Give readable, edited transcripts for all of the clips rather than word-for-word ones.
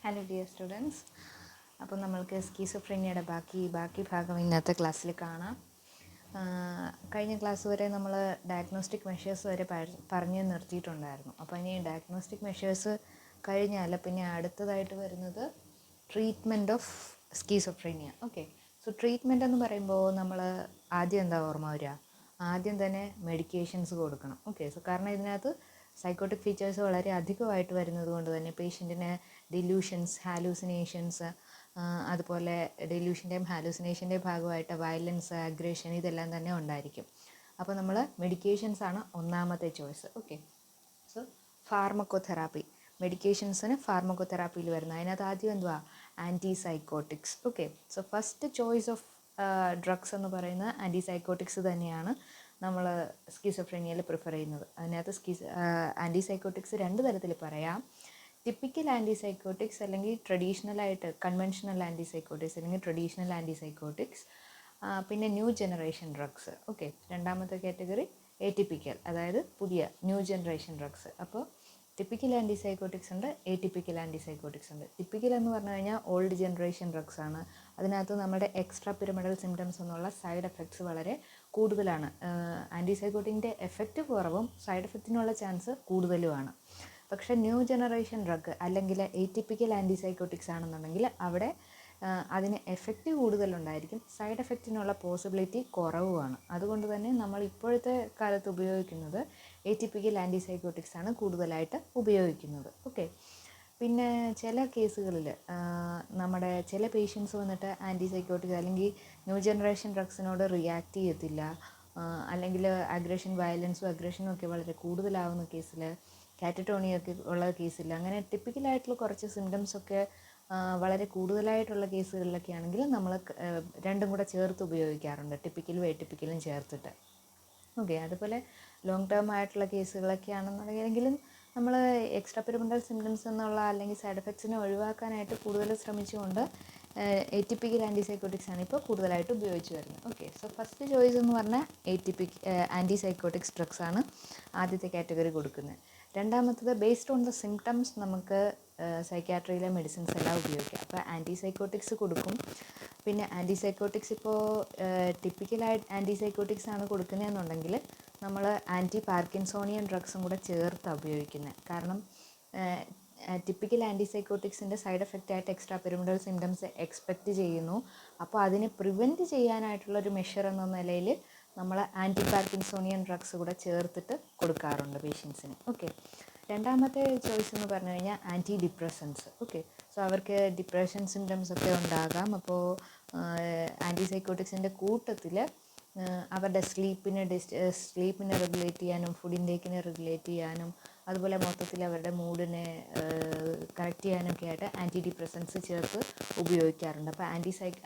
Hello dear students, അപ്പോൾ നമ്മൾക്ക് സ്കീസോഫ്രീനിയയുടെ ബാക്കി ഭാഗം ഇന്നത്തെ ക്ലാസ്സിൽ കാണാം. കഴിഞ്ഞ ക്ലാസ് വരെ നമ്മൾ ഡയഗ്നോസ്റ്റിക് മെഷേഴ്സ് വരെ പറഞ്ഞു നിർത്തിയിട്ടുണ്ടായിരുന്നു. അപ്പോൾ ഇനി ഡയഗ്നോസ്റ്റിക് മെഷേഴ്സ് കഴിഞ്ഞാൽ പിന്നെ അടുത്തതായിട്ട് വരുന്നത് treatment of schizophrenia. Okay, so treatment എന്ന് പറയുമ്പോൾ നമ്മൾ ആദ്യം എന്താ ഓർമ്മ വരിക? ആദ്യം തന്നെ മെഡിക്കേഷൻസ് കൊടുക്കണം. ഓക്കെ, സോ കാരണം ഇതിനകത്ത് സൈക്കോട്ടിക് ഫീച്ചേഴ്സ് വളരെ അധികമായിട്ട് വരുന്നത് കൊണ്ട് തന്നെ പേഷ്യൻറ്റിന് ഡിലൂഷൻസ്, ഹാലൂസിനേഷൻസ്, അതുപോലെ ഡെലൂഷൻ്റെയും ഹാലൂസിനേഷൻ്റെയും ഭാഗമായിട്ട് വയലൻസ്, അഗ്രഷൻ ഇതെല്ലാം തന്നെ ഉണ്ടായിരിക്കും. അപ്പോൾ നമ്മൾ മെഡിക്കേഷൻസാണ് ഒന്നാമത്തെ ചോയ്സ്. ഓക്കെ, സോ ഫാർമക്കോതെറാപ്പി, മെഡിക്കേഷൻസിന് ഫാർമക്കോതെറാപ്പിയിൽ വരുന്നത്. അതിനകത്ത് ആദ്യം എന്തുവാ? Antipsychotics. Okay, so first choice of drugs എന്ന് പറയുന്നത് ആൻറ്റിസൈക്കോട്ടിക്സ് തന്നെയാണ് നമ്മൾ സ്കീസോഫ്രീനിയയിൽ പ്രിഫർ ചെയ്യുന്നത്. അതിനകത്ത് ആൻറ്റിസൈക്കോട്ടിക്സ് രണ്ട് തരത്തിൽ പറയാം. ടിപ്പിക്കൽ ആൻറ്റിസൈക്കോട്ടിക്സ് അല്ലെങ്കിൽ ട്രഡീഷണലായിട്ട് കൺവെൻഷണൽ ആൻറ്റിസൈക്കോട്ടിക്സ് അല്ലെങ്കിൽ ട്രഡീഷണൽ ആൻറ്റിസൈക്കോട്ടിക്സ്, പിന്നെ ന്യൂ ജനറേഷൻ ഡ്രഗ്സ്. ഓക്കെ, രണ്ടാമത്തെ കാറ്റഗറി എറ്റിപ്പിക്കൽ, അതായത് പുതിയ ന്യൂ ജനറേഷൻ ഡ്രഗ്സ്. അപ്പോൾ ടിപ്പിക്കൽ ആൻറ്റിസൈക്കോട്ടിക്സ് ഉണ്ട്, എറ്റിപ്പിക്കൽ ആൻറ്റിസൈക്കോട്ടിക്സ് ഉണ്ട്. ടിപ്പിക്കൽ എന്ന് പറഞ്ഞു കഴിഞ്ഞാൽ ഓൾഡ് ജനറേഷൻ ഡ്രഗ്സ് ആണ്. അതിനകത്ത് നമ്മുടെ എക്സ്ട്രാ പിരമിഡൽ സിംറ്റംസ് എന്നുള്ള സൈഡ് എഫക്ട്സ് വളരെ കൂടുതലാണ്. ആൻറ്റിസൈക്കോട്ടിക്കിൻ്റെ എഫക്റ്റ് കുറവും സൈഡ് എഫക്റ്റിനുള്ള ചാൻസ് കൂടുതലുമാണ്. പക്ഷേ ന്യൂ ജനറേഷൻ ഡ്രഗ് അല്ലെങ്കിൽ എറ്റിപ്പിക്കൽ ആൻറ്റിസൈക്കോട്ടിക്സ് ആണെന്നുണ്ടെങ്കിൽ അവിടെ അതിന് എഫക്റ്റ് കൂടുതലുണ്ടായിരിക്കും, സൈഡ് എഫക്റ്റിനുള്ള പോസിബിലിറ്റി കുറവുമാണ്. അതുകൊണ്ട് തന്നെ നമ്മൾ ഇപ്പോഴത്തെ കാലത്ത് ഉപയോഗിക്കുന്നത് എറ്റിപ്പിക്കൽ ആൻറ്റിസൈക്കോട്ടിക്സ് ആണ് കൂടുതലായിട്ട് ഉപയോഗിക്കുന്നത്. ഓക്കെ, പിന്നെ ചില കേസുകളിൽ നമ്മുടെ ചില പേഷ്യൻസ് വന്നിട്ട് ആൻറ്റിസൈക്കോട്ടിക് അല്ലെങ്കിൽ ന്യൂ ജനറേഷൻ ഡ്രഗ്സിനോട് റിയാക്ട് ചെയ്യത്തില്ല, അല്ലെങ്കിൽ അഗ്രഷൻ, വയലൻസും അഗ്രഷനും ഒക്കെ വളരെ കൂടുതലാവുന്ന കേസിൽ, കാറ്ററ്റോണിയൊക്കെ ഉള്ള കേസിൽ, അങ്ങനെ ടിപ്പിക്കലായിട്ടുള്ള കുറച്ച് സിംറ്റംസൊക്കെ വളരെ കൂടുതലായിട്ടുള്ള കേസുകളിലൊക്കെ ആണെങ്കിൽ നമ്മൾ രണ്ടും കൂടെ ചേർത്ത് ഉപയോഗിക്കാറുണ്ട്, ടിപ്പിക്കലും എറ്റിപ്പിക്കലും ചേർത്തിട്ട്. ഓക്കെ, അതുപോലെ ലോങ് ടേം ആയിട്ടുള്ള കേസുകളൊക്കെ ആണെന്നുണ്ടെങ്കിലും നമ്മൾ എക്സ്ട്രാ പിരമിഡൽ സിംറ്റംസ് എന്നുള്ള അല്ലെങ്കിൽ സൈഡ് എഫക്ട്സിനെ ഒഴിവാക്കാനായിട്ട് കൂടുതൽ ശ്രമിച്ചുകൊണ്ട് എറ്റിപ്പിക്കൽ ആൻറ്റിസൈക്കോട്ടിക്സ് ആണ് ഇപ്പോൾ കൂടുതലായിട്ട് ഉപയോഗിച്ച് വരുന്നത്. ഓക്കെ, സോ ഫസ്റ്റ് ചോയ്സ് എന്ന് പറഞ്ഞാൽ ആൻറ്റിസൈക്കോട്ടിക്സ് ഡ്രഗ്സ് ആണ് ആദ്യത്തെ കാറ്റഗറി കൊടുക്കുന്നത്. രണ്ടാമത്തത് ബേസ്ഡ് ഓൺ ദ സിംറ്റംസ് നമുക്ക് സൈക്യാട്രിയിലെ മെഡിസിൻസ് എല്ലാം ഉപയോഗിക്കാം. അപ്പോൾ ആൻറ്റിസൈക്കോട്ടിക്സ് കൊടുക്കും. പിന്നെ ആൻറ്റിസൈക്കോട്ടിക്സ് ഇപ്പോൾ ടിപ്പിക്കലായിട്ട് ആൻറ്റിസൈക്കോട്ടിക്സ് ആണ് കൊടുക്കുന്നതെന്നുണ്ടെങ്കിൽ നമ്മൾ ആൻറ്റി പാർക്കിൻസോണിയൻ ഡ്രഗ്സും കൂടെ ചേർത്താണ് ഉപയോഗിക്കുന്നത്. കാരണം ടിപ്പിക്കൽ ആൻറ്റിസൈക്കോട്ടിക്സിൻ്റെ സൈഡ് എഫക്റ്റായിട്ട് എക്സ്ട്രാ പിരമിഡൽ സിംറ്റംസ് എക്സ്പെക്റ്റ് ചെയ്യുന്നു. അപ്പോൾ അതിനെ പ്രിവെൻറ്റ് ചെയ്യാനായിട്ടുള്ളൊരു മെഷർ എന്ന നിലയിൽ നമ്മൾ ആൻറ്റി പാർക്കിൻസോണിയൻ ഡ്രഗ്സ് കൂടെ ചേർത്തിട്ട് കൊടുക്കാറുണ്ട് പേഷ്യൻസിന്. ഓക്കെ, രണ്ടാമത്തെ ചോയ്സ് എന്ന് പറഞ്ഞു കഴിഞ്ഞാൽ ആൻറ്റി ഡിപ്രസൻസ്. ഓക്കെ, സോ അവർക്ക് ഡിപ്രഷൻ സിംറ്റംസ് ഒക്കെ ഉണ്ടാകാം. അപ്പോൾ ആൻറ്റിസൈക്കോട്ടിക്സിൻ്റെ കൂട്ടത്തിൽ അവരുടെ സ്ലീപ്പിനെ റെഗുലേറ്റ് ചെയ്യാനും ഫുഡ് ഇൻടേക്കിനെ റെഗുലേറ്റ് ചെയ്യാനും അതുപോലെ മൊത്തത്തിൽ അവരുടെ മൂഡിനെ കറക്റ്റ് ചെയ്യാനൊക്കെ ആയിട്ട് ആൻറ്റി ഡിപ്രസൻസ് ചേർത്ത് ഉപയോഗിക്കാറുണ്ട്. അപ്പോൾ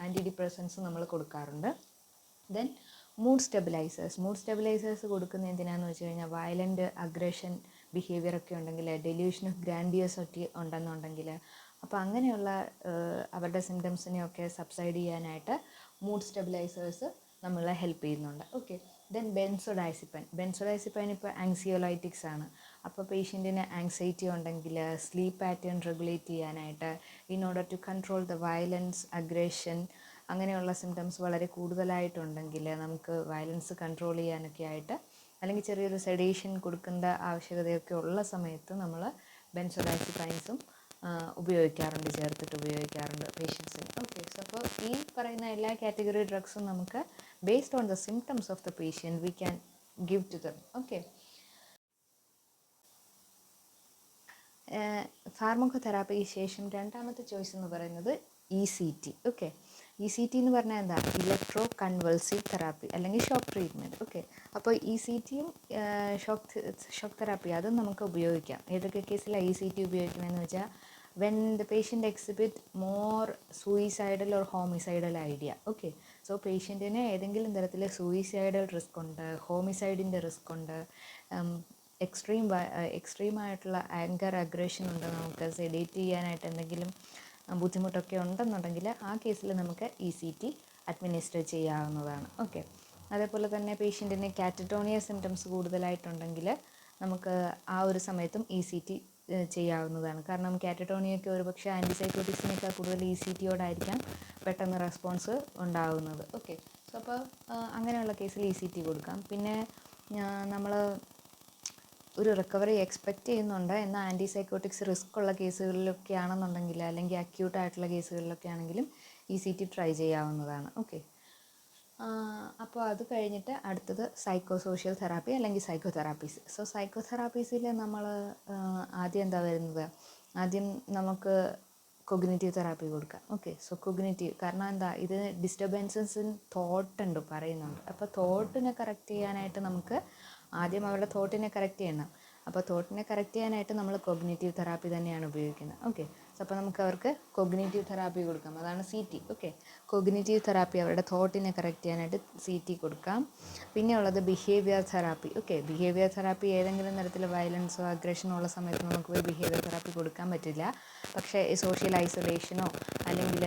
ആൻറ്റി ഡിപ്രസൻസ് നമ്മൾ കൊടുക്കാറുണ്ട്. ദെൻ മൂഡ് സ്റ്റെബിലൈസേഴ്സ് കൊടുക്കുന്നത് എന്തിനാന്ന് വെച്ച് കഴിഞ്ഞാൽ വയലൻ്റ് അഗ്രഷൻ ബിഹേവിയറൊക്കെ ഉണ്ടെങ്കിൽ, ഡെലൂഷൻ ഓഫ് ഗ്രാൻഡിയോസിറ്റി ഉണ്ടെന്നുണ്ടെങ്കിൽ, അപ്പോൾ അങ്ങനെയുള്ള അവരുടെ സിംറ്റംസിനെയൊക്കെ സബ്സൈഡ് ചെയ്യാനായിട്ട് മൂഡ് സ്റ്റെബിലൈസേഴ്സ് നമ്മളെ ഹെൽപ്പ് ചെയ്യുന്നുണ്ട്. ഓക്കെ, ദെൻ ബെൻസോഡൈസിപ്പൈൻ ഇപ്പോൾ ആങ്സിയോലൈറ്റിക്സ് ആണ്. അപ്പോൾ പേഷ്യൻറ്റിന് ആങ്സൈറ്റി ഉണ്ടെങ്കിൽ സ്ലീപ്പ് പാറ്റേൺ റെഗുലേറ്റ് ചെയ്യാനായിട്ട്, in order to control the violence, aggression അങ്ങനെയുള്ള സിംറ്റംസ് വളരെ കൂടുതലായിട്ടുണ്ടെങ്കിൽ നമുക്ക് വയലൻസ് കൺട്രോൾ ചെയ്യാനൊക്കെ ആയിട്ട്, അല്ലെങ്കിൽ ചെറിയൊരു സെഡേഷൻ കൊടുക്കേണ്ട ആവശ്യകതയൊക്കെ ഉള്ള സമയത്ത് നമ്മൾ ബെൻസോഡൈസിപ്പൈൻസും ചേർത്തിട്ട് ഉപയോഗിക്കാറുണ്ട് പേഷ്യൻസിന്. ഓക്കെ, സോ അപ്പോൾ ഈ പറയുന്ന എല്ലാ കാറ്റഗറി ഡ്രഗ്സും നമുക്ക് based on the symptoms of the patient we can give to them. Okay, ഫാർമക്കോതെറാപ്പിക്ക് ശേഷം രണ്ടാമത്തെ ചോയ്സ് എന്ന് പറയുന്നത് ECT. ഓക്കെ, ECT എന്ന് പറഞ്ഞാൽ എന്താ? ഇലക്ട്രോ കൺവൾസീവ് തെറാപ്പി അല്ലെങ്കിൽ ഷോക്ക് ട്രീറ്റ്മെൻറ്റ്. ഓക്കെ, അപ്പോൾ ECTയും ഷോക്ക് തെറാപ്പി അതും നമുക്ക് ഉപയോഗിക്കാം. ഏതൊക്കെ കേസിലാണ് ECT ഉപയോഗിക്കണമെന്ന് വെച്ചാൽ when the patient exhibit more suicidal or homicidal idea. Okay, so പേഷ്യൻറ്റിന് ഏതെങ്കിലും തരത്തിൽ സൂയിസൈഡൽ റിസ്ക് ഉണ്ട്, ഹോമിസൈഡിൻ്റെ റിസ്ക് ഉണ്ട്, എക്സ്ട്രീമായിട്ടുള്ള ആങ്കർ, അഗ്രഷൻ ഉണ്ട്, നമുക്ക് സെഡേറ്റ് ചെയ്യാനായിട്ട് എന്തെങ്കിലും ബുദ്ധിമുട്ടൊക്കെ ഉണ്ടെന്നുണ്ടെങ്കിൽ ആ കേസിൽ നമുക്ക് ECT അഡ്മിനിസ്റ്റർ ചെയ്യാവുന്നതാണ്. ഓക്കെ, അതേപോലെ തന്നെ പേഷ്യൻറ്റിന് കാറ്ററ്റോണിയ സിംറ്റംസ് കൂടുതലായിട്ടുണ്ടെങ്കിൽ നമുക്ക് ആ ഒരു സമയത്തും ECT ചെയ്യാവുന്നതാണ്. കാരണം കാറ്ററ്റോണിയൊക്കെ ഒരുപക്ഷെ ആൻറ്റിസൈക്കോട്ടിക്സിനേക്കാൾ കൂടുതൽ ECT പെട്ടെന്ന് റെസ്പോൺസ് ഉണ്ടാകുന്നത്. ഓക്കെ, സോ അപ്പോൾ അങ്ങനെയുള്ള കേസിൽ ECT കൊടുക്കാം. പിന്നെ നമ്മൾ ഒരു റിക്കവറി എക്സ്പെക്റ്റ് ചെയ്യുന്നുണ്ട് എന്നാൽ ആൻറ്റിസൈക്കോട്ടിക്സ് റിസ്ക് ഉള്ള കേസുകളിലൊക്കെ ആണെന്നുണ്ടെങ്കിൽ, അല്ലെങ്കിൽ അക്യൂട്ടായിട്ടുള്ള കേസുകളിലൊക്കെ ആണെങ്കിലും ECT ട്രൈ ചെയ്യാവുന്നതാണ്. ഓക്കെ, അപ്പോൾ അത് കഴിഞ്ഞിട്ട് അടുത്തത് സൈക്കോ സോഷ്യൽ തെറാപ്പി അല്ലെങ്കിൽ സൈക്കോ തെറാപ്പീസ്. സോ സൈക്കോ തെറാപ്പീസിൽ നമ്മൾ ആദ്യം എന്താ വരുന്നത്, ആദ്യം നമുക്ക് കൊഗ്നിറ്റീവ് തെറാപ്പി കൊടുക്കാം. ഓക്കെ, സോ കൊഗ്നിറ്റീവ് കാരണം എന്താ, ഇത് ഡിസ്റ്റർബൻസസ് ഇൻ തോട്ട് ഉണ്ട് പറയുന്നുണ്ട്. അപ്പോൾ തോട്ടിനെ കറക്റ്റ് ചെയ്യാനായിട്ട് നമുക്ക് ആദ്യം അവരുടെ തോട്ടിനെ കറക്റ്റ് ചെയ്യണം. അപ്പോൾ തോട്ടിനെ കറക്റ്റ് ചെയ്യാനായിട്ട് നമ്മൾ കൊഗ്നിറ്റീവ് തെറാപ്പി തന്നെയാണ് ഉപയോഗിക്കുന്നത്. ഓക്കെ, സോ അപ്പോൾ നമുക്ക് അവർക്ക് കൊഗ്നിറ്റീവ് തെറാപ്പി കൊടുക്കാം, അതാണ് CT. ഓക്കെ, കൊഗ്നിറ്റീവ് തെറാപ്പി അവരുടെ തോട്ടിനെ കറക്റ്റ് ചെയ്യാനായിട്ട് CT കൊടുക്കാം. പിന്നെ ഉള്ളത് behaviour therapy. Okay, behaviour therapy ഏതെങ്കിലും തരത്തിൽ വയലൻസോ അഗ്രഷനോ ഉള്ള സമയത്ത് നമുക്ക് പോയി ബിഹേവിയർ തെറാപ്പി കൊടുക്കാൻ പറ്റില്ല. പക്ഷേ സോഷ്യൽ ഐസൊലേഷനോ അല്ലെങ്കിൽ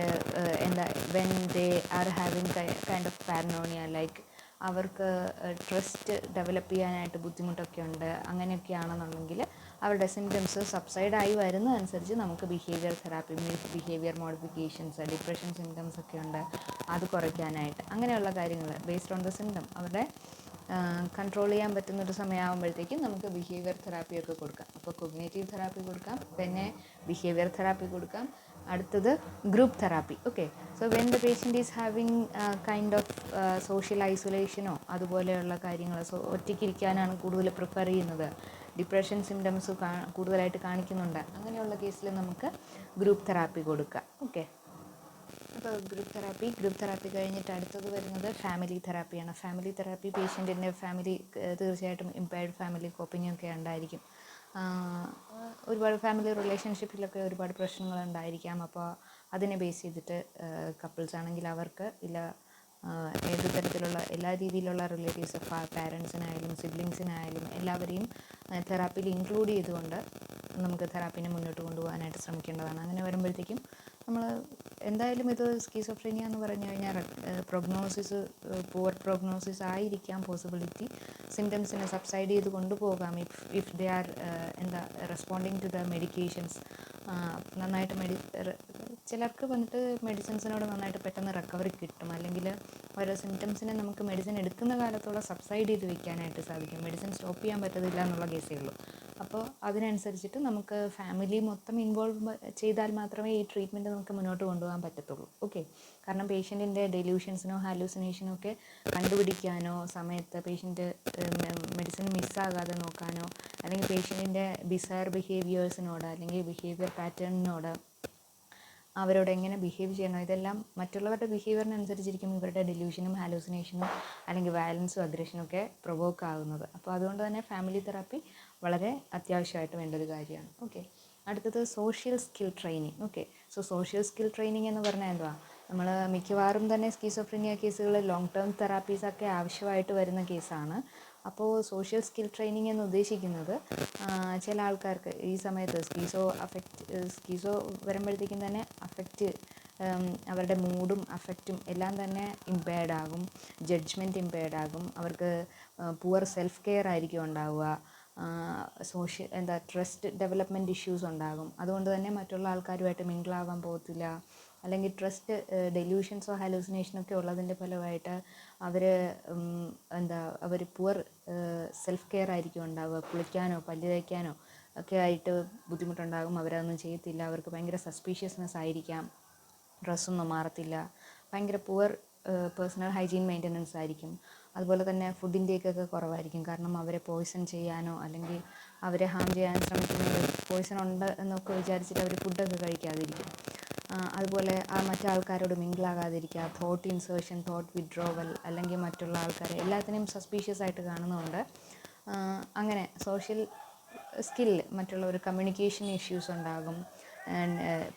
എന്താ when they are having kind of paranoia, like അവർക്ക് ട്രസ്റ്റ് ഡെവലപ്പ് ചെയ്യാനായിട്ട് ബുദ്ധിമുട്ടൊക്കെ ഉണ്ട്, അങ്ങനെയൊക്കെയാണെന്നുണ്ടെങ്കിൽ അവരുടെ സിംറ്റംസ് സബ്സൈഡായി വരുന്നതനുസരിച്ച് നമുക്ക് behaviour therapy means behaviour modifications, depression symptoms ഒക്കെ ഉണ്ട്, അത് കുറയ്ക്കാനായിട്ട് അങ്ങനെയുള്ള കാര്യങ്ങൾ ബേസ്ഡ് ഓൺ ദ സിംറ്റം അവരുടെ കൺട്രോൾ ചെയ്യാൻ പറ്റുന്നൊരു സമയമാകുമ്പോഴത്തേക്കും നമുക്ക് ബിഹേവിയർ തെറാപ്പിയൊക്കെ കൊടുക്കാം. അപ്പോൾ കൊഗ്നേറ്റീവ് തെറാപ്പി കൊടുക്കാം, പിന്നെ ബിഹേവിയർ തെറാപ്പി കൊടുക്കാം. അടുത്തത് group therapy. Okay, so when the patient is having kind of social ഐസൊലേഷനോ അതുപോലെയുള്ള കാര്യങ്ങൾ, സോ ഒറ്റയ്ക്കിരിക്കാനാണ് കൂടുതൽ പ്രിഫർ ചെയ്യുന്നത്, ഡിപ്രഷൻ സിംറ്റംസ് കൂടുതലായിട്ട് കാണിക്കുന്നുണ്ട്, അങ്ങനെയുള്ള കേസിൽ നമുക്ക് ഗ്രൂപ്പ് തെറാപ്പി കൊടുക്കാം. ഓക്കെ, അപ്പോൾ ഗ്രൂപ്പ് തെറാപ്പി കഴിഞ്ഞിട്ട് അടുത്തത് വരുന്നത് ഫാമിലി തെറാപ്പിയാണ്. ഫാമിലി തെറാപ്പി പേഷ്യൻറ്റിൻ്റെ ഫാമിലി തീർച്ചയായിട്ടും ഇമ്പയർഡ് ഫാമിലി കോപ്പിംഗ് ഒക്കെ ഉണ്ടായിരിക്കും. ഒരുപാട് ഫാമിലി റിലേഷൻഷിപ്പിലൊക്കെ ഒരുപാട് പ്രശ്നങ്ങളുണ്ടായിരിക്കാം. അപ്പോൾ അതിനെ ബേസ് ചെയ്തിട്ട് കപ്പിൾസ് ആണെങ്കിൽ അവർക്ക് ഏത് തരത്തിലുള്ള എല്ലാ രീതിയിലുള്ള റിലേറ്റീവ്സ്, പാരൻസിനായാലും സിബ്ലിങ്സിനായാലും എല്ലാവരെയും തെറാപ്പിയിൽ ഇൻക്ലൂഡ് ചെയ്തുകൊണ്ട് നമുക്ക് തെറാപ്പിനെ മുന്നോട്ട് കൊണ്ടുപോകാനായിട്ട് ശ്രമിക്കേണ്ടതാണ്. അങ്ങനെ വരുമ്പോഴത്തേക്കും നമ്മൾ എന്തായാലും ഇത് സ്കീസോഫ്രീനിയ എന്ന് പറഞ്ഞു കഴിഞ്ഞാൽ പ്രൊഗ്നോസിസ് പുവർ പ്രൊഗ്നോസിസ് ആയിരിക്കാം പോസിബിലിറ്റി. സിംറ്റംസിനെ സബ്സൈഡ് ചെയ്ത് കൊണ്ടുപോകാം if they are responding to the medications. നന്നായിട്ട് ചിലർക്ക് വന്നിട്ട് മെഡിസിൻസിനോട് നന്നായിട്ട് പെട്ടെന്ന് റിക്കവറി കിട്ടും, അല്ലെങ്കിൽ ഓരോ സിംറ്റംസിനെ നമുക്ക് മെഡിസിൻ എടുക്കുന്ന കാലത്തോളം സബ്സൈഡ് ചെയ്ത് വെക്കാനായിട്ട് സാധിക്കും. മെഡിസിൻ സ്റ്റോപ്പ് ചെയ്യാൻ പറ്റത്തില്ല എന്നുള്ള കേസേ ഉള്ളൂ. അപ്പോൾ അതിനനുസരിച്ചിട്ട് നമുക്ക് ഫാമിലി മൊത്തം ഇൻവോൾവ് ചെയ്താൽ മാത്രമേ ഈ ട്രീറ്റ്മെൻറ്റ് നമുക്ക് മുന്നോട്ട് കൊണ്ടുപോകാൻ പറ്റത്തുള്ളൂ. ഓക്കെ, കാരണം പേഷ്യൻറ്റിൻ്റെ ഡെലൂഷൻസിനോ ഹാലൂസിനേഷനോ ഒക്കെ കണ്ടുപിടിക്കാനോ സമയത്ത് പേഷ്യൻറ്റ് മെഡിസിൻ മിസ്സാകാതെ നോക്കാനോ, അല്ലെങ്കിൽ പേഷ്യൻറ്റിൻ്റെ ബിസയർ ബിഹേവിയേഴ്സിനോട് അല്ലെങ്കിൽ ബിഹേവിയർ പാറ്റേണിനോട് അവരോട് എങ്ങനെ ബിഹേവ് ചെയ്യണം, ഇതെല്ലാം മറ്റുള്ളവരുടെ ബിഹേവിയറിനനുസരിച്ചിരിക്കും ഇവരുടെ ഡെലൂഷനും ഹാലൂസിനേഷനും അല്ലെങ്കിൽ വയലൻസും അഗ്രഷനും ഒക്കെ പ്രൊവോക്ക് ആകുന്നത്. അപ്പോൾ അതുകൊണ്ട് തന്നെ ഫാമിലി തെറാപ്പി വളരെ അത്യാവശ്യമായിട്ട് വേണ്ട ഒരു കാര്യമാണ്. ഓക്കെ, അടുത്തത് social skill training. Okay, so social skill training എന്ന് പറഞ്ഞാൽ എന്തുവാ, നമ്മൾ മിക്കവാറും തന്നെ സ്കീസോഫ്രീനിയ കേസുകളിൽ ലോങ് ടേം തെറാപ്പീസൊക്കെ ആവശ്യമായിട്ട് വരുന്ന കേസാണ്. അപ്പോൾ സോഷ്യൽ സ്കിൽ ട്രെയിനിങ് എന്ന് ഉദ്ദേശിക്കുന്നത് ചില ആൾക്കാർക്ക് ഈ സമയത്ത് സ്കീസോ വരുമ്പോഴത്തേക്കും തന്നെ അവരുടെ മൂഡും അഫക്റ്റും എല്ലാം തന്നെ ഇമ്പയർഡ് ആകും, ജഡ്ജ്മെൻറ്റ് ഇമ്പയർഡ് ആകും, അവർക്ക് പുവർ സെൽഫ് കെയർ ആയിരിക്കും ഉണ്ടാവുക, ട്രസ്റ്റ് ഡെവലപ്മെൻറ്റ് ഇഷ്യൂസ് ഉണ്ടാകും. അതുകൊണ്ട് തന്നെ മറ്റുള്ള ആൾക്കാരുമായിട്ട് മിങ്കിളാവാൻ പോകത്തില്ല, അല്ലെങ്കിൽ ട്രസ്റ്റ് ഡെലൂഷൻസോ ഹാലൂസിനേഷനൊക്കെ ഉള്ളതിൻ്റെ ഫലമായിട്ട് അവർ പുവർ സെൽഫ് കെയർ ആയിരിക്കും ഉണ്ടാവുക, കുളിക്കാനോ പല്ല് തേക്കാനോ ഒക്കെ ആയിട്ട് ബുദ്ധിമുട്ടുണ്ടാകും, അവരതൊന്നും ചെയ്യത്തില്ല, അവർക്ക് ഭയങ്കര സസ്പീഷ്യസ്നെസ് ആയിരിക്കാം, ഡ്രസ്സൊന്നും മാറത്തില്ല, ഭയങ്കര പുവർ പേഴ്സണൽ ഹൈജീൻ മെയിൻ്റനൻസ് ആയിരിക്കും. അതുപോലെ തന്നെ ഫുഡിൻ്റെയൊക്കെ കുറവായിരിക്കും, കാരണം അവരെ പോയ്സൺ ചെയ്യാനോ അല്ലെങ്കിൽ അവരെ ഹാം ചെയ്യാൻ ശ്രമിക്കുന്നത് പോയ്സൺ ഉണ്ട് എന്നൊക്കെ വിചാരിച്ചിട്ട് അവർ ഫുഡൊക്കെ കഴിക്കാതിരിക്കും. അതുപോലെ മറ്റു ആൾക്കാരോട് മിങ്കിളാകാതിരിക്കുക, തോട്ട് ഇൻസേർഷൻ, തോട്ട് വിഡ്രോവൽ, അല്ലെങ്കിൽ മറ്റുള്ള ആൾക്കാരെ എല്ലാത്തിനെയും സസ്പീഷ്യസ് ആയിട്ട് കാണുന്നതുകൊണ്ട് അങ്ങനെ സോഷ്യൽ സ്കില്ല് മറ്റുള്ളവർ കമ്മ്യൂണിക്കേഷൻ ഇഷ്യൂസ് ഉണ്ടാകും,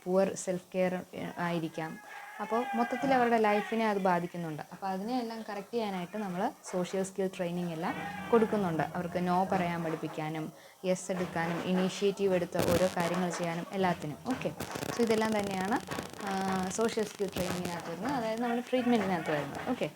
പുവർ സെൽഫ് കെയർ ആയിരിക്കാം. അപ്പോൾ മൊത്തത്തിൽ അവരുടെ ലൈഫിനെ അത് ബാധിക്കുന്നുണ്ട്. അപ്പോൾ അതിനെയെല്ലാം കറക്റ്റ് ചെയ്യാനായിട്ട് നമ്മൾ സോഷ്യൽ സ്കിൽ ട്രെയിനിങ് എല്ലാം കൊടുക്കുന്നുണ്ട്. അവർക്ക് നോ പറയാൻ പഠിപ്പിക്കാനും യെസ് എടുക്കാനും ഇനീഷ്യേറ്റീവ് എടുത്ത് ഓരോ കാര്യങ്ങൾ ചെയ്യാനും എല്ലാത്തിനും. ഓക്കെ, സോ ഇതെല്ലാം തന്നെയാണ് സോഷ്യൽ സ്കിൽ ട്രെയിനിങ്ങിനകത്ത് വരുന്നത്, അതായത് നമ്മൾ ട്രീറ്റ്മെൻറ്റിനകത്ത് വരുന്നത്. Okay,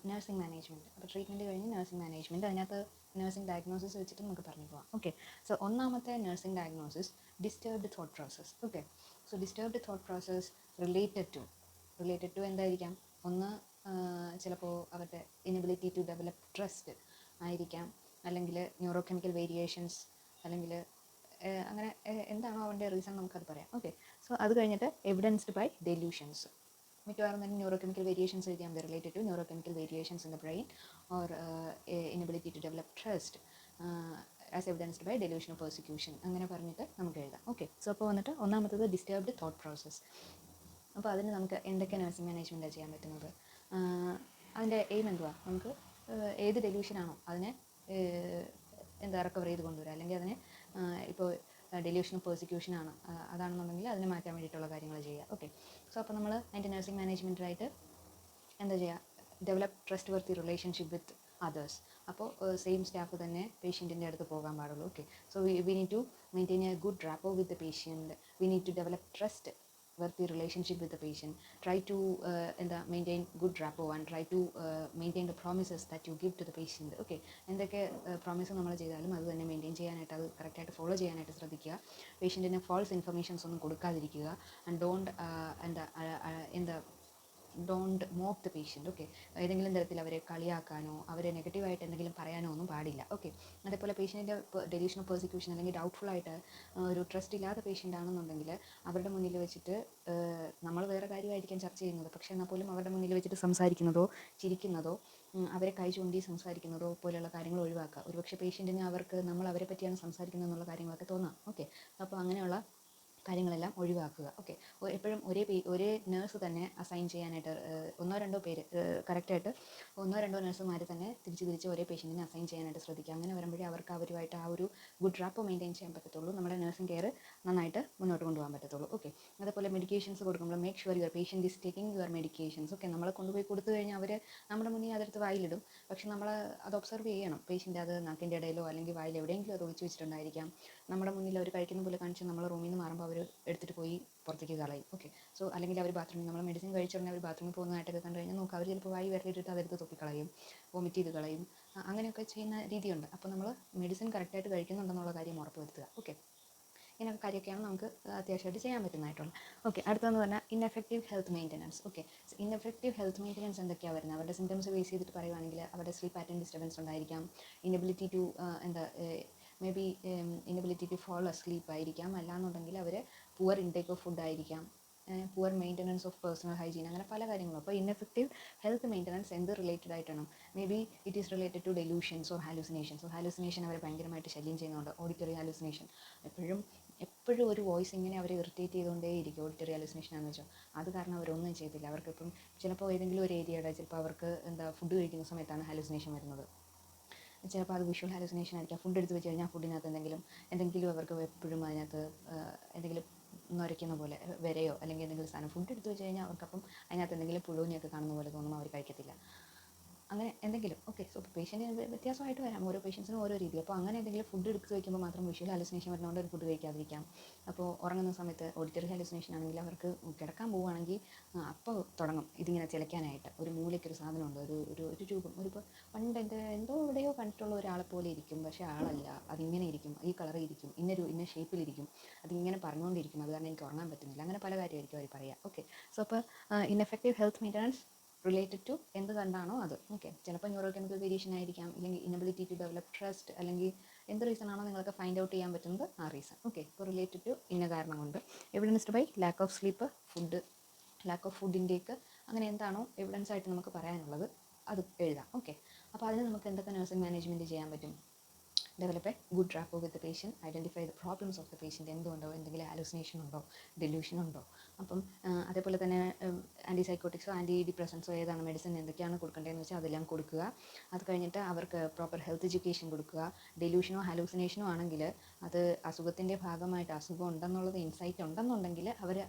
nursing management. അപ്പോൾ ട്രീറ്റ്മെൻറ്റ് കഴിഞ്ഞ് നഴ്സിംഗ് മാനേജ്മെൻറ്റ്, അതിനകത്ത് നഴ്സിംഗ് ഡയഗ്നോസിസ് വെച്ചിട്ട് നമുക്ക് പറഞ്ഞു പോകാം. ഓക്കെ, സോ ഒന്നാമത്തെ nursing diagnosis disturbed thought process. Okay, so disturbed thought process related to എന്തായിരിക്കാം? ഒന്ന് ചിലപ്പോൾ അവരുടെ ഇനബിലിറ്റി ടു ഡെവലപ്പ് ട്രസ്റ്റ് ആയിരിക്കാം, അല്ലെങ്കിൽ ന്യൂറോ കെമിക്കൽ വേരിയേഷൻസ്, അല്ലെങ്കിൽ അങ്ങനെ എന്താണോ അവൻ്റെ റീസൺ നമുക്കത് പറയാം. ഓക്കെ, സോ അത് കഴിഞ്ഞിട്ട് എവിഡൻസ്ഡ് ബൈ ഡെലൂഷൻസ്. മിക്കവാറും തന്നെ ന്യൂറോ കെമിക്കൽ വേരിയേഷൻസ് എഴുതിയാൽ മതി, related to neuro chemical variations in the brain or inability to develop trust as evidenced by delusion of persecution, അങ്ങനെ പറഞ്ഞിട്ട് നമുക്ക് എഴുതാം. ഓക്കെ, സോ അപ്പോൾ വന്നിട്ട് ഒന്നാമത്തത് ഡിസ്റ്റർബ്ഡ് തോട്ട് പ്രോസസ്. അപ്പോൾ അതിന് നമുക്ക് എന്തൊക്കെ നഴ്സിംഗ് മാനേജ്മെൻറ്റാണ് ചെയ്യാൻ പറ്റുന്നത്? അതിൻ്റെ എയിം എന്തുവാ? നമുക്ക് ഏത് ഡെലൂഷനാണോ അതിനെ റിക്കവർ ചെയ്ത് കൊണ്ടുവരിക, അല്ലെങ്കിൽ അതിനെ ഇപ്പോൾ ഡെലൂഷൻ ഓഫ് പെർസിക്യൂഷനാണ് അതാണെന്നുണ്ടെങ്കിൽ അതിനെ മാറ്റാൻ വേണ്ടിയിട്ടുള്ള കാര്യങ്ങൾ ചെയ്യുക. ഓക്കെ, സോ അപ്പോൾ നമ്മൾ അതിൻ്റെ നഴ്സിംഗ് മാനേജ്മെൻറ്റായിട്ട് എന്താ ചെയ്യുക? Develop trust worthy relationship with others. അപ്പോൾ സെയിം സ്റ്റാഫ് തന്നെ പേഷ്യൻറ്റിൻ്റെ അടുത്ത് പോകാൻ പാടുള്ളൂ. Okay, so we need to maintain a good rapport with the patient, we need to develop trust worthy relationship with the patient, try to maintain good rapport and try to maintain the promises that you give to the patient. Okay, എന്തൊക്കെ promise നമ്മൾ ചെയ്താലും അത് തന്നെ maintain ചെയ്യാനായിട്ട്, അത് കറക്റ്റായിട്ട് follow ചെയ്യാനായിട്ട് ശ്രദ്ധിക്കുക. പേഷ്യൻറ്റിന് ഫാൾസ് ഇൻഫർമേഷൻസ് ഒന്നും കൊടുക്കാതിരിക്കുക. And don't mock the patient. Okay, ഏതെങ്കിലും തരത്തിൽ അവരെ കളിയാക്കാനോ അവരെ നെഗറ്റീവായിട്ട് എന്തെങ്കിലും പറയാനോ ഒന്നും പാടില്ല. ഓക്കെ, അതേപോലെ പേഷ്യൻറ്റിൻ്റെ ഡെലൂഷൻ ഓഫ് പെർസിക്യൂഷൻ അല്ലെങ്കിൽ ഡൗട്ട്ഫുള്ളായിട്ട് ഒരു ട്രസ്റ്റ് ഇല്ലാത്ത പേഷ്യൻ്റ് ആണെന്നുണ്ടെങ്കിൽ അവരുടെ മുന്നിൽ വെച്ചിട്ട് നമ്മൾ വേറെ കാര്യമായിരിക്കാം ചർച്ച ചെയ്യുന്നത്, പക്ഷേ എന്നാൽ പോലും അവരുടെ മുന്നിൽ വെച്ചിട്ട് സംസാരിക്കുന്നതോ ചിരിക്കുന്നതോ അവരെ കൈ ചൂണ്ടി സംസാരിക്കുന്നതോ പോലെയുള്ള കാര്യങ്ങൾ ഒഴിവാക്കുക. ഒരുപക്ഷെ പേഷ്യൻറ്റിന് നമ്മൾ അവരെ പറ്റിയാണ് സംസാരിക്കുന്നത് എന്നുള്ള കാര്യങ്ങളൊക്കെ തോന്നാം. ഓക്കെ, അപ്പോൾ അങ്ങനെയുള്ള കാര്യങ്ങളെല്ലാം ഒഴിവാക്കുക. ഓക്കെ, എപ്പോഴും ഒരേ നേഴ്സ് തന്നെ അസൈൻ ചെയ്യാനായിട്ട് ഒന്നോ രണ്ടോ നഴ്സുമാർ തന്നെ തിരിച്ച് ഒരേ പേഷ്യൻറ്റിനെ അസൈൻ ചെയ്യാനായിട്ട് ശ്രദ്ധിക്കുക. അങ്ങനെ വരുമ്പോഴേ അവർക്ക് അവരുമായിട്ട് ആ ഒരു ഗുഡ് റാപ്പോ മെയിൻറ്റെയിൻ ചെയ്യാൻ പറ്റത്തുള്ളൂ, നമ്മുടെ നഴ്സിംഗ് കെയർ നന്നായിട്ട് മുന്നോട്ട് കൊണ്ടുപോകാൻ പറ്റത്തുള്ളൂ. ഓക്കെ, അതേപോലെ മെഡിക്കേഷൻസ് കൊടുക്കുമ്പോൾ make sure your patient is taking your medications. Okay, നമ്മൾ കൊണ്ടുപോയി കൊടുത്തു കഴിഞ്ഞാൽ അവർ നമ്മുടെ മുന്നിൽ അതെടുത്ത് വായിലിടും, പക്ഷെ നമ്മൾ അത് ഒബ്സർവ് ചെയ്യണം. പേഷ്യൻ്റ് അത് നാക്കിൻ്റെ ഇടയിലോ അല്ലെങ്കിൽ വായിൽ എവിടെയെങ്കിലും അത് ഒളിച്ച് വെച്ചിട്ടുണ്ടായിരിക്കാം. നമ്മുടെ മുന്നിൽ അവർ കഴിക്കുന്ന പോലെ കാണിച്ച് നമ്മൾ റൂമിൽ നിന്ന് മാറുമ്പോൾ അവർ എടുത്തിട്ട് പോയി പുറത്തേക്ക് കളയും. ഓക്കെ, സോ അല്ലെങ്കിൽ അവർ ബാത്റൂമിൽ നമ്മൾ മെഡിസിൻ കഴിച്ചിട്ടുണ്ടെങ്കിൽ അവർ ബാത്റൂമിൽ പോകുന്നതായിട്ടൊക്കെ കണ്ടു കഴിഞ്ഞാൽ നോക്കുക, അവർ ചിലപ്പോൾ വായി വിരലിട്ടിട്ട് അതെടുത്ത് തൊപ്പിക്കളയും, വോമിറ്റ് ചെയ്ത് കളയും, അങ്ങനെയൊക്കെ ചെയ്യുന്ന രീതിയുണ്ട്. അപ്പോൾ നമ്മൾ മെഡിസിൻ കറക്റ്റായിട്ട് കഴിക്കുന്നുണ്ടെന്നുള്ള കാര്യം ഉറപ്പ് വരുത്തുക. ഓക്കെ, ഇങ്ങനെയൊക്കെ കാര്യമൊക്കെയാണ് നമുക്ക് അത്യാവശ്യമായിട്ട് ചെയ്യാൻ പറ്റുന്നതായിട്ടുള്ളത്. ഓക്കെ, അടുത്തതെന്ന് പറഞ്ഞാൽ ineffective health maintenance. Okay, ineffective health maintenance എന്തൊക്കെയാണ് വരുന്നത്? അവരുടെ സിംറ്റംസ് ബേസ് ചെയ്തിട്ട് പറയുവാണെങ്കിൽ അവരുടെ സ്ലീപ്പ് പാറ്റേൺ ഡിസ്റ്റർബൻസ് ഉണ്ടായിരിക്കാം, inability to maybe inability to fall asleep ആയിരിക്കാം, അല്ലാന്നുണ്ടെങ്കിൽ അവർ പുവർ ഇൻടേക്ക് ഓഫ് ഫുഡ് ആയിരിക്കാം, poor maintenance of personal hygiene, അങ്ങനെ പല കാര്യങ്ങളും. അപ്പോൾ ഇൻഎഫക്റ്റീവ് ഹെൽത്ത് മെയിൻ്റനൻസ് എന്ത് റിലേറ്റഡ് ആയിട്ടാണ്? Maybe it is related to delusions or hallucinations. Hallucination അവരെ ഭയങ്കരമായിട്ട് ശല്യം ചെയ്യുന്നുണ്ട്. ഓഡിറ്ററി ഹാലൂസിനേഷൻ, എപ്പോഴും ഒരു വോയിസ് ഇങ്ങനെ അവരെ ഇറിറ്റേറ്റ് ചെയ്തുകൊണ്ടേയിരിക്കും. ഓഡിറ്ററി ഹാലൂസിനേഷൻ എന്ന് വെച്ചാൽ അത് കാരണം അവരൊന്നും ചെയ്തില്ല. അവർക്കിപ്പം ചിലപ്പോൾ ഏതെങ്കിലും ഒരു ഏരിയയുടെ ചിലപ്പോൾ അവർക്ക് ഫുഡ് കഴിക്കുന്ന സമയത്താണ് ഹാലൂസിനേഷൻ വരുന്നത്. ചിലപ്പോൾ അത് വിഷ്വൽ ഹാലൂസിനേഷൻ ആയിരിക്കാം. ഫുഡ് എടുത്ത് വെച്ച് കഴിഞ്ഞാൽ ഫുഡിനകത്ത് എന്തെങ്കിലും അവർക്ക് എപ്പോഴും അതിനകത്ത് എന്തെങ്കിലും നൊരയ്ക്കുന്ന പോലെ വരയോ അല്ലെങ്കിൽ എന്തെങ്കിലും സാധനം ഫുഡ് എടുത്ത് വെച്ച് കഴിഞ്ഞാൽ അവർക്കപ്പം അതിനകത്ത് എന്തെങ്കിലും പുഴുവിനെയൊക്കെ കാണുന്ന പോലെ തോന്നും, അവർ കഴിക്കത്തില്ല, അങ്ങനെ എന്തെങ്കിലും. ഓക്കെ, സോ പേഷ്യൻറ്റിന് വ്യത്യാസമായിട്ട് വരാം, ഓരോ പേഷ്യൻസിനും ഓരോ രീതി. അപ്പോൾ അങ്ങനെ എന്തെങ്കിലും ഫുഡ് എടുത്ത് വയ്ക്കുമ്പോൾ മാത്രം വിഷ്വൽ ഹാലൂസിനേഷൻ വരുന്നതുകൊണ്ട് ഒരു ഫുഡ് കഴിക്കാതിരിക്കാം. അപ്പോൾ ഉറങ്ങുന്ന സമയത്ത് ഓഡിറ്ററി ഹാലൂസിനേഷൻ ആണെങ്കിൽ അവർക്ക് കിടക്കാൻ പോവുകയാണെങ്കിൽ അപ്പോൾ തുടങ്ങും ഇതിങ്ങനെ ചിലയ്ക്കാനായിട്ട്. ഒരു മൂലയ്ക്കൊരു സാധനമുണ്ട്, ഒരു രൂപം, പണ്ട് എന്തോ എവിടെയോ കണ്ടിട്ടുള്ള ഒരാളെ പോലെ ഇരിക്കും, പക്ഷേ ആളല്ല, അതിങ്ങനെ ഇരിക്കും, ഈ കളറിൽ ഇരിക്കും, ഇന്ന ഷേപ്പിലിരിക്കും, അതിങ്ങനെ പറഞ്ഞുകൊണ്ടിരിക്കും, അത് കാരണം എനിക്ക് ഉറങ്ങാൻ പറ്റുന്നില്ല, അങ്ങനെ പല കാര്യമായിരിക്കും അവർ പറയുക. ഓക്കെ, സോ അപ്പോൾ ineffective health maintenance related to എന്ത് കണ്ടാണോ അത്. ഓക്കെ, ചിലപ്പോൾ ന്യൂറോ കെമിക്കൽ വേരിയേഷൻ ആയിരിക്കാം, അല്ലെങ്കിൽ ഇനബിലിറ്റി ടു ഡെവലപ്പ് ട്രസ്റ്റ്, അല്ലെങ്കിൽ എന്ത് റീസൺ ആണോ നിങ്ങൾക്ക് ഫൈൻഡ് ഔട്ട് ചെയ്യാൻ പറ്റുന്നത് ആ റീസൺ. ഓക്കെ, ഇപ്പോൾ റിലേറ്റഡ് ടു ഇന്ന കാരണം കൊണ്ട്. Evidenced by lack of sleep, lack of food intake, അങ്ങനെ എന്താണോ എവിഡൻസ് ആയിട്ട് നമുക്ക് പറയാനുള്ളത് അത് എഴുതാം. ഓക്കെ, അപ്പോൾ അതിന് നമുക്ക് എന്തൊക്കെ നഴ്സിംഗ് മാനേജ്മെൻറ്റ് ചെയ്യാൻ പറ്റും? Develop A good rapport with the patient, identify the problems of the patient, എന്തുകൊണ്ടോ, എന്തെങ്കിലും ഹാലൂസിനേഷൻ ഉണ്ടോ, ഡെലൂഷൻ ഉണ്ടോ. അപ്പം അതേപോലെ തന്നെ ആൻറ്റിസൈക്കോട്ടിക്സോ ആൻറ്റി ഡിപ്രസൻസോ ഏതാണ് മെഡിസിൻ എന്തൊക്കെയാണ് കൊടുക്കേണ്ടതെന്ന് വെച്ചാൽ അതെല്ലാം കൊടുക്കുക. അത് കഴിഞ്ഞിട്ട് അവർക്ക് പ്രോപ്പർ ഹെൽത്ത് എഡ്യൂക്കേഷൻ കൊടുക്കുക. ഡെലൂഷനോ ഹാലൂസിനേഷനോ ആണെങ്കിൽ അത് അസുഖത്തിൻ്റെ ഭാഗമായിട്ട് അസുഖം ഉണ്ടെന്നുള്ളത് ഇൻസൈറ്റ് ഉണ്ടെന്നുണ്ടെങ്കിൽ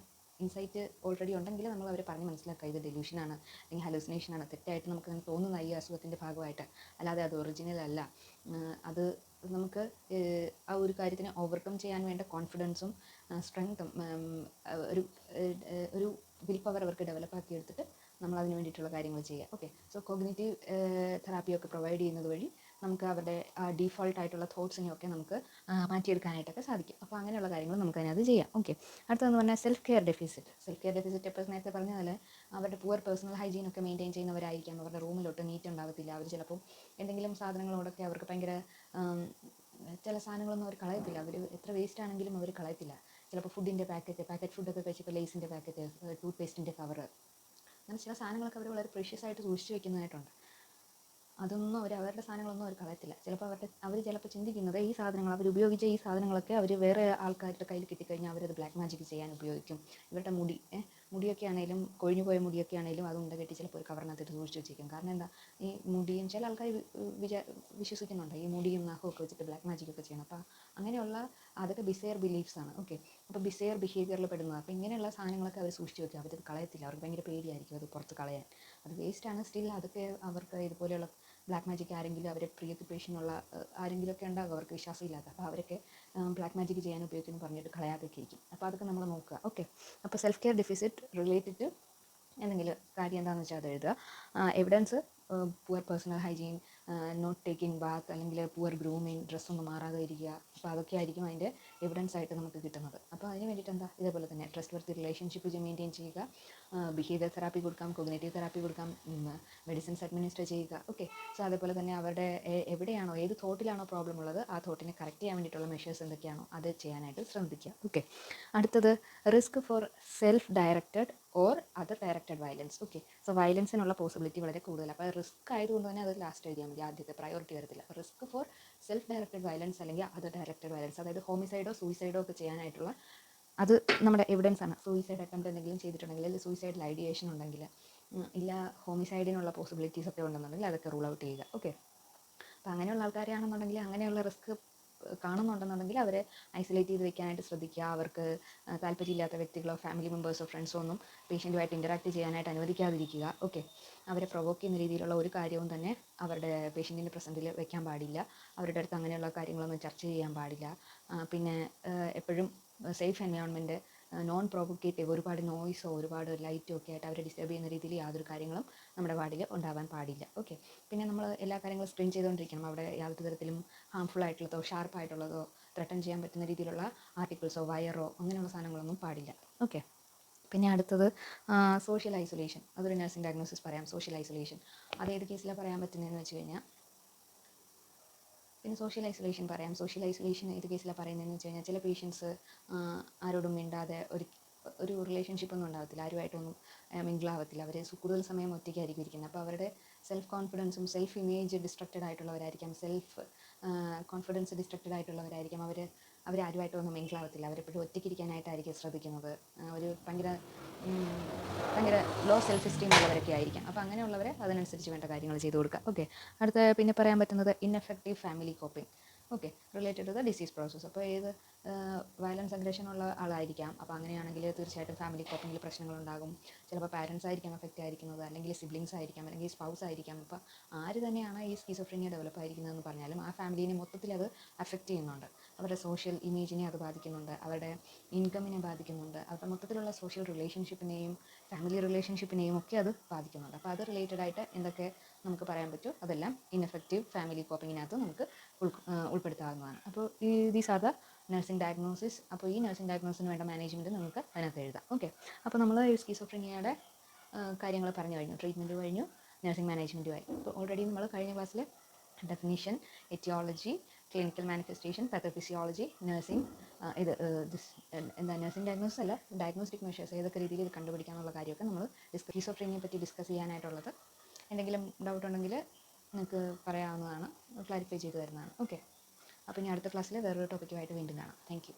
ഇൻസൈറ്റ് ഓൾറെഡി ഉണ്ടെങ്കിൽ നമ്മൾ അവരെ പറഞ്ഞ് മനസ്സിലാക്കുക ഇത് ഡെലൂഷനാണ് അല്ലെങ്കിൽ ഹാലൂസിനേഷനാണ്, തെറ്റായിട്ട് നമുക്ക് അങ്ങനെ തോന്നുന്ന ഈ അസുഖത്തിൻ്റെ ഭാഗമായിട്ട്, അല്ലാതെ അത് ഒറിജിനൽ അല്ല. അത് നമുക്ക് ആ ഒരു കാര്യത്തിനെ ഓവർകം ചെയ്യാൻ വേണ്ട കോൺഫിഡൻസും സ്ട്രെങ്ത്തും ഒരു ഒരു വിൽ പവർ അവർക്ക് ഡെവലപ്പ് ആക്കി എടുത്തിട്ട് നമ്മൾ അതിന് വേണ്ടിയിട്ടുള്ള കാര്യങ്ങൾ ചെയ്യുക. ഓക്കെ, സോ കോഗ്നിറ്റീവ് തെറാപ്പിയൊക്കെ പ്രൊവൈഡ് ചെയ്യുന്നത് വഴി നമുക്ക് അവരുടെ ഡീഫോൾട്ട് ആയിട്ടുള്ള തോട്ട്സിനെയൊക്കെ നമുക്ക് മാറ്റിയെടുക്കാനായിട്ടൊക്കെ സാധിക്കും. അപ്പോൾ അങ്ങനെയുള്ള കാര്യങ്ങൾ നമുക്ക് അതിനകത്ത് ചെയ്യാം. ഓക്കെ, അടുത്തതെന്ന് പറഞ്ഞാൽ സെൽഫ് കെയർ ഡെഫിസിറ്റ് ഇപ്പോൾ നേരത്തെ പറഞ്ഞ പോലെ അവരുടെ പുവർ പേഴ്സണൽ ഹൈജീൻ ഒക്കെ മെയിൻറ്റെയിൻ ചെയ്യുന്നവരായിരിക്കാം. അവരുടെ റൂമിലൊട്ട് നീറ്റ് ഉണ്ടാകത്തില്ല. അവർ ചിലപ്പോൾ എന്തെങ്കിലും സാധനങ്ങളോടൊക്കെ അവർക്ക് ഭയങ്കര ചില സാധനങ്ങളൊന്നും അവർ കളയത്തില്ല. അവർ എത്ര വേസ്റ്റ് ആണെങ്കിലും അവർ കളയത്തില്ല. ചിലപ്പോൾ ഫുഡിൻ്റെ പാക്കറ്റ് ഫുഡൊക്കെ കഴിച്ചപ്പോൾ ലേസിൻ്റെ പാക്കറ്റ്, ടൂത്ത് പേസ്റ്റിൻ്റെ കവറ്, അങ്ങനെ ചില സാധനങ്ങളൊക്കെ അവർ വളരെ പ്രീഷ്യസ് ആയിട്ട് സൂക്ഷിച്ച് വെക്കുന്നതായിട്ടുണ്ട്. അതൊന്നും അവരുടെ സാധനങ്ങളൊന്നും അവർ കളയത്തില്ല. ചിലപ്പോൾ അവർ ചിലപ്പോൾ ചിന്തിക്കുന്നത് ഈ സാധനങ്ങൾ അവർ ഉപയോഗിച്ച ഈ സാധനങ്ങളൊക്കെ അവർ വേറെ ആൾക്കാരുടെ കയ്യിൽ കിട്ടിക്കഴിഞ്ഞാൽ അവരത് ബ്ലാക്ക് മാജിക് ചെയ്യാൻ ഉപയോഗിക്കും. ഇവരുടെ മുടിയൊക്കെ ആണെങ്കിലും കൊഴിഞ്ഞു പോയ മുടിയൊക്കെ ആണെങ്കിലും അത് ഉണ്ട കെട്ടി ചിലപ്പോൾ ഒരു കവറിനകത്തിട്ട് സൂക്ഷിച്ച് വെച്ചിരിക്കും. കാരണം എന്താ, ഈ മുടിയും ചില ആൾക്കാർ വിശ്വസിക്കുന്നുണ്ട് ഈ മുടിയും നഖമൊക്കെ വെച്ചിട്ട് ബ്ലാക്ക് മാജിക് ഒക്കെ ചെയ്യണം. അപ്പോൾ അങ്ങനെയുള്ള അതൊക്കെ ബിസെയർ ബിലീഫ്സ് ആണ്. ഓക്കെ, അപ്പോൾ ബിസെയർ ബിഹേവിയറിൽ പെടുന്നത്. അപ്പോൾ ഇങ്ങനെയുള്ള സാധനങ്ങളൊക്കെ അവർ സൂക്ഷിച്ച് വെക്കുക. അവരത് കളയത്തില്ല. അവർക്ക് ഭയങ്കര പേടിയായിരിക്കും അത് പുറത്ത് കളയാൻ. അത് വേസ്റ്റാണ്. സ്റ്റിൽ അതൊക്കെ അവർക്ക് ഇതുപോലെയുള്ള ബ്ലാക്ക് മാജിക് ആരെങ്കിലും അവരെ പ്രിയോക്യുപ്പേഷനുള്ള ആരെങ്കിലുമൊക്കെ ഉണ്ടാകും അവർക്ക് വിശ്വാസമില്ലാത്ത. അപ്പോൾ അവരൊക്കെ ബ്ലാക്ക് മാജിക് ചെയ്യാൻ ഉപയോഗിക്കുമെന്ന് പറഞ്ഞിട്ട് കളയാതൊക്കെ ഇരിക്കും. അപ്പോൾ അതൊക്കെ നമ്മൾ നോക്കുക. ഓക്കെ, അപ്പോൾ self care deficit related to എന്തെങ്കിലും കാര്യം എന്താണെന്ന് വെച്ചാൽ അത് എഴുതുക. Evidence poor personal hygiene, not taking bath, അല്ലെങ്കിൽ പുവർ ഗ്രൂമിങ്, ഡ്രസ്സൊന്നും മാറാതെ ഇരിക്കുക. അപ്പോൾ അതൊക്കെ ആയിരിക്കും അതിൻ്റെ എവിഡൻസ് ആയിട്ട് നമുക്ക് കിട്ടുന്നത്. അപ്പോൾ അതിന് വേണ്ടിയിട്ട് എന്താ, ഇതേപോലെ തന്നെ ട്രസ്റ്റ് വർത്തി റിലേഷൻഷിപ്പ് മെയിൻറ്റെയിൻ ചെയ്യുക, ബിഹേവിയർ തെറാപ്പി കൊടുക്കാം, കോഗ്നിറ്റീവ് തെറാപ്പി കൊടുക്കാം, മെഡിസിൻസ് അഡ്മിനിസ്റ്റർ ചെയ്യുക. ഓക്കെ, സോ അതേപോലെ തന്നെ അവരുടെ എവിടെയാണോ ഏത് തോട്ടിലാണോ പ്രോബ്ലം ഉള്ളത് ആ തോട്ടിനെ കറക്റ്റ് ചെയ്യാൻ വേണ്ടിയിട്ടുള്ള മെഷേഴ്സ് എന്തൊക്കെയാണോ അത് ചെയ്യാനായിട്ട് ശ്രമിക്കുക. ഓക്കെ, അടുത്തത് risk for self directed or other directed violence. Okay, so വയലൻസിനുള്ള പോസിബിലിറ്റി വളരെ കൂടുതലാണ്. അപ്പോൾ റിസ്ക് ആയതുകൊണ്ട് തന്നെ അത് ലാസ്റ്റ് എഴുതിയാൽ മതി, ആദ്യത്തെ പ്രയോറിറ്റി വരത്തില്ല. Risk for self directed violence അല്ലെങ്കിൽ അതർ ഡയറക്റ്റഡ് വയലൻസ്, അതായത് ഹോമിസൈഡോ സൂയിസൈഡോ ഒക്കെ ചെയ്യാനായിട്ടുള്ള അത് നമ്മുടെ എവിഡൻസ് ആണ്. സൂയിസൈഡ് അറ്റംപ്റ്റ് എന്തെങ്കിലും ചെയ്തിട്ടുണ്ടെങ്കിൽ, അല്ലെങ്കിൽ സൂയിസൈഡൽ ഐഡിയേഷൻ ഉണ്ടെങ്കിൽ, ഇല്ല ഹോമിസൈഡിനുള്ള പോസിബിലിറ്റീസ് ഒക്കെ ഉണ്ടെന്നുണ്ടെങ്കിൽ അതൊക്കെ റൂൾ ഔട്ട് ചെയ്യുക. ഓക്കെ, അപ്പോൾ അങ്ങനെയുള്ള ആൾക്കാരെയാണെന്നുണ്ടെങ്കിൽ, അങ്ങനെയുള്ള റിസ്ക് കാണുന്നുണ്ടെന്നുണ്ടെങ്കിൽ അവരെ ഐസൊലേറ്റ് ചെയ്ത് വെക്കാനായിട്ട് ശ്രദ്ധിക്കുക. അവർക്ക് താല്പര്യമില്ലാത്ത വ്യക്തികളോ ഫാമിലി മെമ്പേഴ്സോ ഫ്രണ്ട്സോ ഒന്നും പേഷ്യൻറ്റുമായിട്ട് ഇൻറ്ററാക്ട് ചെയ്യാനായിട്ട് അനുവദിക്കാതിരിക്കുക. ഓക്കെ, അവരെ പ്രൊവോക്ക് ചെയ്യുന്ന രീതിയിലുള്ള ഒരു കാര്യവും തന്നെ അവരുടെ പേഷ്യൻറ്റിൻ്റെ പ്രസൻറ്റിൽ വെക്കാൻ പാടില്ല. അവരുടെ അടുത്ത് അങ്ങനെയുള്ള കാര്യങ്ങളൊന്നും ചർച്ച ചെയ്യാൻ പാടില്ല. പിന്നെ എപ്പോഴും സേഫ് എൻവയോൺമെൻറ്റ്, നോൺ പ്രൊവോക്കേറ്റീവ്, ഒരുപാട് നോയ്സോ ഒരുപാട് ലൈറ്റോ ഒക്കെ ആയിട്ട് അവരെ ഡിസ്റ്റർബ് ചെയ്യുന്ന രീതിയിൽ യാതൊരു കാര്യങ്ങളും നമ്മുടെ വാർഡിൽ ഉണ്ടാവാൻ പാടില്ല. ഓക്കെ, പിന്നെ നമ്മൾ എല്ലാ കാര്യങ്ങളും സ്ക്രീൻ ചെയ്തുകൊണ്ടിരിക്കണം. അവിടെ യാതൊരു തരത്തിലും ഹാംഫുൾ ആയിട്ടുള്ളതോ ഷാർപ്പായിട്ടുള്ളതോ ത്രെട്ടൺ ചെയ്യാൻ പറ്റുന്ന രീതിയിലുള്ള ആർട്ടിക്കിൾസോ വയറോ അങ്ങനെയുള്ള സാധനങ്ങളൊന്നും പാടില്ല. ഓക്കെ, പിന്നെ അടുത്തത് സോഷ്യൽ ഐസൊലേഷൻ. അതൊരു നഴ്സിംഗ് ഡയഗ്നോസിസ് പറയാം. സോഷ്യൽ ഐസൊലേഷൻ അതേത് കേസിലാണ് പറയാൻ പറ്റുന്നതെന്ന് വെച്ച് കഴിഞ്ഞാൽ, പിന്നെ സോഷ്യൽ ഐസൊലേഷൻ പറയാം. സോഷ്യൽ ഐസൊലേഷൻ ഏത് കേസിലാണ് പറയുന്നതെന്ന് വെച്ച് കഴിഞ്ഞാൽ, ചില പേഷ്യൻസ് ആരോടും മിണ്ടാതെ ഒരു റിലേഷൻഷിപ്പൊന്നും ഉണ്ടാകത്തില്ല, ആരുമായിട്ടൊന്നും മിങ്കിളാവത്തില്ല. അവർ കൂടുതൽ സമയം ഒറ്റയ്ക്കായിരിക്കും ഇരിക്കുന്നത്. അപ്പോൾ അവരുടെ സെൽഫ് കോൺഫിഡൻസും സെൽഫ് ഇമേജ് ഡിസ്ട്രക്റ്റഡ് ആയിട്ടുള്ളവരായിരിക്കാം, സെൽഫ് കോൺഫിഡൻസ് ഡിസ്ട്രക്റ്റഡ് ആയിട്ടുള്ളവരായിരിക്കാം. അവരാരുമായിട്ടൊന്നും മിങ്കിളാവത്തില്ല. അവരെപ്പോഴും ഒറ്റയ്ക്കിരിക്കാനായിട്ടായിരിക്കും ശ്രദ്ധിക്കുന്നത്. ഒരു ഭയങ്കര ലോ സെൽഫ് എസ്റ്റീം ഉള്ളവരൊക്കെ ആയിരിക്കാം. അപ്പോൾ അങ്ങനെയുള്ളവരെ അതിനനുസരിച്ച് വേണ്ട കാര്യങ്ങൾ ചെയ്ത് കൊടുക്കുക. ഓക്കെ, അടുത്ത പിന്നെ പറയാൻ പറ്റുന്നത് ineffective family coping. Okay, related to the disease process. അപ്പോൾ ഏത് വയലൻസ് അഗ്രഷൻ ഉള്ള ആളായിരിക്കാം. അപ്പോൾ അങ്ങനെയാണെങ്കിൽ തീർച്ചയായിട്ടും ഫാമിലി കോപ്പിങ്ങിൽ പ്രശ്നങ്ങളുണ്ടാകും. ചിലപ്പോൾ പാരൻസ് ആയിരിക്കാം എഫക്റ്റ് ആയിരിക്കുന്നത്, അല്ലെങ്കിൽ സിബ്ലിങ്സ് ആയിരിക്കാം, അല്ലെങ്കിൽ സ്പൗസ് ആയിരിക്കാം. അപ്പോൾ ആര് തന്നെയാണ് ഈ സ്കിസോഫ്രീനിയ ഡെവലപ്പ് ആയിരിക്കുന്നതെന്ന് പറഞ്ഞാലും ആ ഫാമിലീനെ മൊത്തത്തിൽ അത് അഫക്റ്റ് ചെയ്യുന്നുണ്ട്. അവരുടെ സോഷ്യൽ ഇമേജിനെ അത് ബാധിക്കുന്നുണ്ട്, അവരുടെ ഇൻകമിനെ ബാധിക്കുന്നുണ്ട്, അവരുടെ മൊത്തത്തിലുള്ള സോഷ്യൽ റിലേഷൻഷിപ്പിനെയും ഫാമിലി റിലേഷൻഷിപ്പിനെയും ഒക്കെ അത് ബാധിക്കുന്നുണ്ട്. അപ്പോൾ അത് റിലേറ്റഡ് ആയിട്ട് എന്തൊക്കെ നമുക്ക് പറയാൻ പറ്റും അതെല്ലാം ഇൻഎഫക്റ്റീവ് ഫാമിലി കോപ്പിങ്ങിനകത്ത് നമുക്ക് ഉൾപ്പെടുത്താവുന്നതാണ്. അപ്പോൾ these are the nursing diagnosis. അപ്പോൾ ഈ നഴ്സിംഗ് ഡയഗ്നോസിന് വേണ്ട മാനേജ്മെൻറ്റ് നമുക്ക് അതിനകത്ത് എഴുതാം. ഓക്കെ, അപ്പോൾ നമ്മൾ ഈ സ്കിസോഫ്രീനിയയുടെ കാര്യങ്ങൾ പറഞ്ഞു കഴിഞ്ഞു. ട്രീറ്റ്മെൻറ്റ് കഴിഞ്ഞു, നഴ്സിംഗ് മാനേജ്മെൻറ്റുമായി. അപ്പോൾ ഓൾറെഡി നമ്മൾ കഴിഞ്ഞ ക്ലാസ്സിൽ definition, aetiology, clinical manifestation, pathophysiology, nursing, nursing diagnosis അല്ല, ഡയഗ്നോസ്റ്റിക് മെഷേഴ്സ് ഏതൊക്കെ രീതിയിൽ ഇത് കണ്ടുപിടിക്കാനുള്ള കാര്യമൊക്കെ നമ്മൾ സ്കിസോഫ്രീനിയെ പറ്റി ഡിസ്കസ് ചെയ്യാനായിട്ടുള്ളത്. എന്തെങ്കിലും ഡൗട്ട് ഉണ്ടെങ്കിൽ നിങ്ങൾക്ക് പറയാവുന്നതാണ്, ക്ലാരിഫൈ ചെയ്ത് തരുന്നതാണ്. ഓക്കെ, അപ്പോൾ ഇനി അടുത്ത ക്ലാസ്സിൽ വേറൊരു ടോപ്പിക്കുമായിട്ട് വീണ്ടും കാണാം. Thank you.